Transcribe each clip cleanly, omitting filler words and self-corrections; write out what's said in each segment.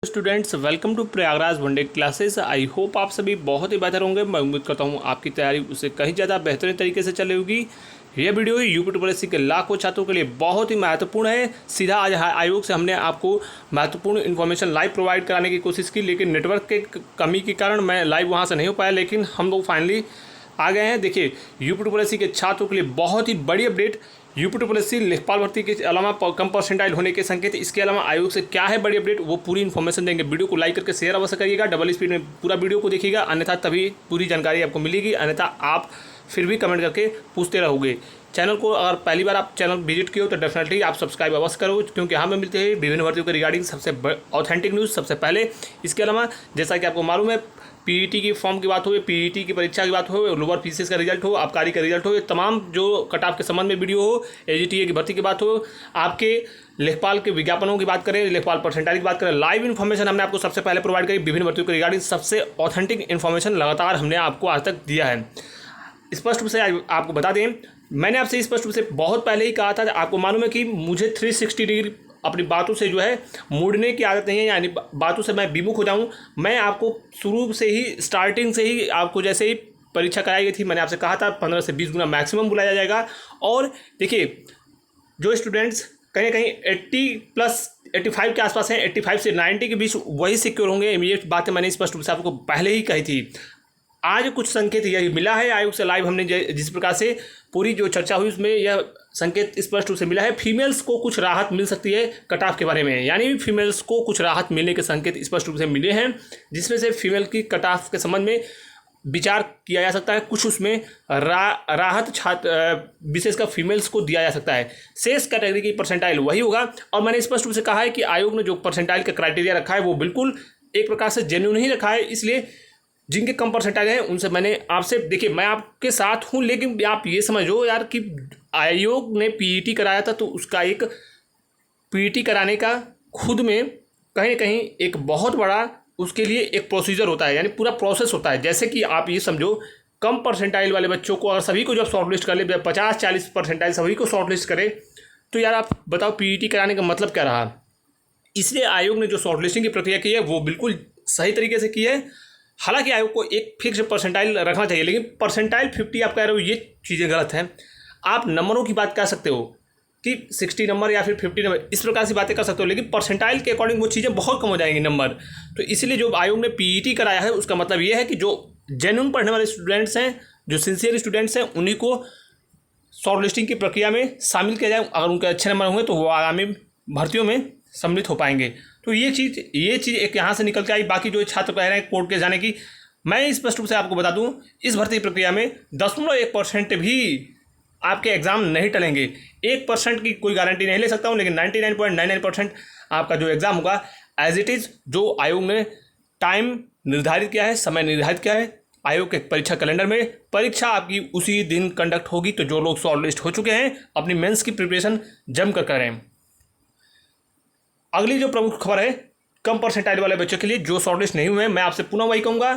Students, welcome to Prayagraj one day classes. I hope आप सभी बहुत ही बेहतर होंगे। मैं उम्मीद करता हूँ आपकी तैयारी उससे कहीं ज़्यादा बेहतरीन तरीके से चल रही होगी। यह वीडियो यूपीएससी के लाखों छात्रों के लिए बहुत ही महत्वपूर्ण है। सीधा आज आयोग से हमने आपको महत्वपूर्ण इन्फॉर्मेशन लाइव प्रोवाइड कराने की कोशिश की, लेकिन नेटवर्क के कमी के कारण मैं लाइव वहाँ से नहीं हो पाया, लेकिन हम लोग फाइनली आ गए हैं। देखिए, यूपीएससी के छात्रों के लिए बहुत ही बड़ी अपडेट। यूपीएससी लेखपाल भर्ती के अलावा कम परसेंटाइल होने के संकेत, इसके अलावा आयोग से क्या है बड़ी अपडेट, वो पूरी इन्फॉर्मेशन देंगे। वीडियो को लाइक करके शेयर अवश्य करिएगा, डबल स्पीड में पूरा वीडियो को देखिएगा, अन्यथा तभी पूरी जानकारी आपको मिलेगी, अन्यथा आप फिर भी कमेंट करके पूछते रहोगे। चैनल को अगर पहली बार आप चैनल विजिट किए हो तो डेफिनेटली आप सब्सक्राइब अवश्य करो, क्योंकि हमें मिलते हैं विभिन्न भर्तियों के रिगार्डिंग सबसे ऑथेंटिक न्यूज़ सबसे पहले। इसके अलावा जैसा कि आपको मालूम है, पीईटी की फॉर्म की बात हो, पीईटी की परीक्षा की बात हो, लोअर पीसीएस का रिजल्ट हो, आबकारी का रिजल्ट हो, ये तमाम जो कट ऑफ के संबंध में वीडियो हो, एजीटीए की भर्ती की बात हो, आपके लेखपाल के विज्ञापनों की बात करें, लेखपाल परसेंटाइल की बात करें, लाइव इन्फॉर्मेशन हमने आपको सबसे पहले प्रोवाइड करी। विभिन्न भर्तियों के रिगार्डिंग सबसे ऑथेंटिक इन्फॉर्मेशन लगातार हमने आपको आज तक दिया है। स्पष्ट रूप से आपको बता दें, मैंने आपसे स्पष्ट रूप से बहुत पहले ही कहा था, आपको मालूम है कि मुझे 360 डिग्री अपनी बातों से जो है मुड़ने की आदत नहीं है, यानी बातों से मैं विमुख हो जाऊं। मैं आपको शुरू से ही, स्टार्टिंग से ही, आपको जैसे ही परीक्षा कराई गई थी, मैंने आपसे कहा था 15 से 20 गुना मैक्सिमम बुलाया जाएगा। और देखिए, जो स्टूडेंट्स कहीं ना कहीं 80 प्लस 85 के आसपास हैं, 85 से 90 के बीच, वही सिक्योर होंगे। ये बातें मैंने स्पष्ट रूप से आपको पहले ही कही थी। आज कुछ संकेत यही मिला है आयोग से लाइव, हमने जिस प्रकार से पूरी जो चर्चा हुई उसमें यह संकेत स्पष्ट रूप से मिला है। फीमेल्स को कुछ राहत मिल सकती है कट ऑफ के बारे में, यानी फीमेल्स को कुछ राहत मिलने के संकेत स्पष्ट रूप से मिले हैं, जिसमें से फीमेल की कट ऑफ के संबंध में विचार किया जा सकता है। कुछ उसमें राहत विशेषकर फीमेल्स को दिया जा सकता है। शेष कैटेगरी की परसेंटाइल वही होगा। और मैंने स्पष्ट रूप से कहा है कि आयोग ने जो परसेंटाइल का क्राइटेरिया रखा है वो बिल्कुल एक प्रकार से जेन्युइन ही रखा है। इसलिए जिनके कम परसेंटाइल हैं उनसे मैंने आपसे, देखिए मैं आपके साथ हूं, लेकिन आप ये समझो यार कि आयोग ने पीईटी कराया था, तो उसका एक पीईटी कराने का खुद में कहीं ना कहीं एक बहुत बड़ा उसके लिए एक प्रोसीजर होता है, यानी पूरा प्रोसेस होता है। जैसे कि आप ये समझो, कम परसेंटाइल वाले बच्चों को अगर सभी को जब शॉर्टलिस्ट कर ले, 50-40 परसेंटाइल सभी को शॉर्टलिस्ट करे, तो यार आप बताओ पीईटी कराने का मतलब क्या रहा। इसलिए आयोग ने जो शॉर्टलिस्टिंग की प्रक्रिया की है वो बिल्कुल सही तरीके से की है। हालांकि आयोग को एक फिक्स परसेंटाइल रखना चाहिए, लेकिन परसेंटाइल 50 आप कह रहे हो, ये चीज़ें गलत हैं। आप नंबरों की बात कर सकते हो कि 60 नंबर या फिर 50 नंबर, इस प्रकार से बातें कर सकते हो, लेकिन परसेंटाइल के अकॉर्डिंग वो चीज़ें बहुत कम हो जाएंगी नंबर। तो इसलिए जो आयोग ने पीईटी कराया है उसका मतलब ये है कि जो जेन्युइन पढ़ने वाले स्टूडेंट्स हैं, जो सिंसियर स्टूडेंट्स हैं, उन्हीं को शॉर्टलिस्टिंग की प्रक्रिया में शामिल किया जाए। अगर उनके अच्छे नंबर होंगे तो वो आगामी भर्तियों में सम्मिलित हो पाएंगे। तो ये चीज़ एक यहाँ से निकल के आई। बाकी जो छात्र कह रहे हैं कोर्ट के जाने की, मैं स्पष्ट रूप से आपको बता दूं, इस भर्ती प्रक्रिया में 0.1% भी आपके एग्ज़ाम नहीं टलेंगे। 1% की कोई गारंटी नहीं ले सकता हूं, लेकिन 99.99% आपका जो एग्ज़ाम होगा एज इट इज़, जो आयोग ने टाइम निर्धारित किया है, समय निर्धारित किया है आयोग के परीक्षा कैलेंडर में, परीक्षा आपकी उसी दिन कंडक्ट होगी। तो जो लोग शॉर्टलिस्ट हो चुके हैं, अपनी मेंस की प्रिपरेशन जमकर करें। अगली जो प्रमुख खबर है, कम परसेंटाइल वाले बच्चों के लिए जो शॉर्टलिस्ट नहीं हुए हैं, मैं आपसे पुनः वही कहूँगा,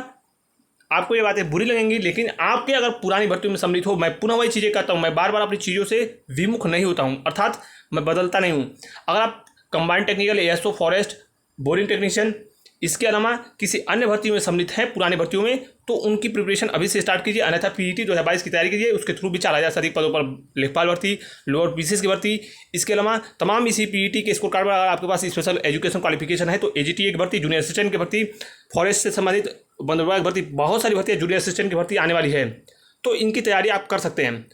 आपको ये बातें बुरी लगेंगी, लेकिन आपके अगर पुरानी भर्तियों में सम्मिलित हो, मैं पुनः वही चीज़ें कहता हूँ, मैं बार बार अपनी चीज़ों से विमुख नहीं होता हूँ, अर्थात मैं बदलता नहीं हूँ। अगर आप combined technical, ASO, forest, boring technician, इसके अलावा किसी अन्य भर्ती में सम्मिलित हैं पुरानी भर्तियों में, तो उनकी प्रिपरेशन अभी से स्टार्ट कीजिए, अन्यथा पीईटी 2022 की तैयारी कीजिए। उसके थ्रू भी 4000 पदों पर लेखपाल भर्ती, लोअर पीसीएस की भर्ती, इसके अलावा तमाम इसी पीईटी के स्कोर कार्ड पर अगर आपके पास स्पेशल एजुकेशन क्वालिफिकेशन है तो एजीटीए की भर्ती, जूनियर असिस्टेंट की भर्ती, फॉरेस्ट से संबंधित वन विभाग भर्ती, बहुत सारी भर्ती, जूनियर असिस्टेंट की भर्ती आने वाली है, तो इनकी तैयारी आप कर सकते हैं।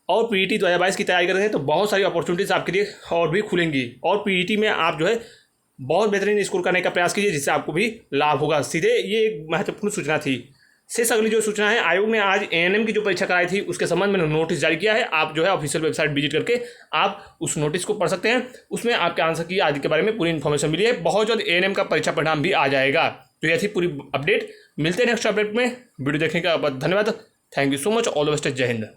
और पीईटी 2022 की तैयारी कर रहे हैं तो बहुत सारी अपॉर्चुनिटीज़ आपके लिए और भी खुलेंगी, और पीईटी में आप जो है बहुत बेहतरीन स्कोर करने का प्रयास कीजिए, जिससे आपको भी लाभ होगा। सीधे ये एक महत्वपूर्ण सूचना थी। शेष अगली जो सूचना है, आयोग ने आज एएनएम की जो परीक्षा कराई थी उसके संबंध में नोटिस जारी किया है। आप जो है ऑफिशियल वेबसाइट विजिट करके आप उस नोटिस को पढ़ सकते हैं। उसमें आपके आंसर की आदि के बारे में पूरी इन्फॉर्मेशन मिली है। बहुत जल्द एएनएम का परीक्षा परिणाम भी आ जाएगा। तो यह थी पूरी अपडेट। मिलते हैं नेक्स्ट अपडेट में। वीडियो देखने का धन्यवाद। Thank you so much. All the best. जय हिंद।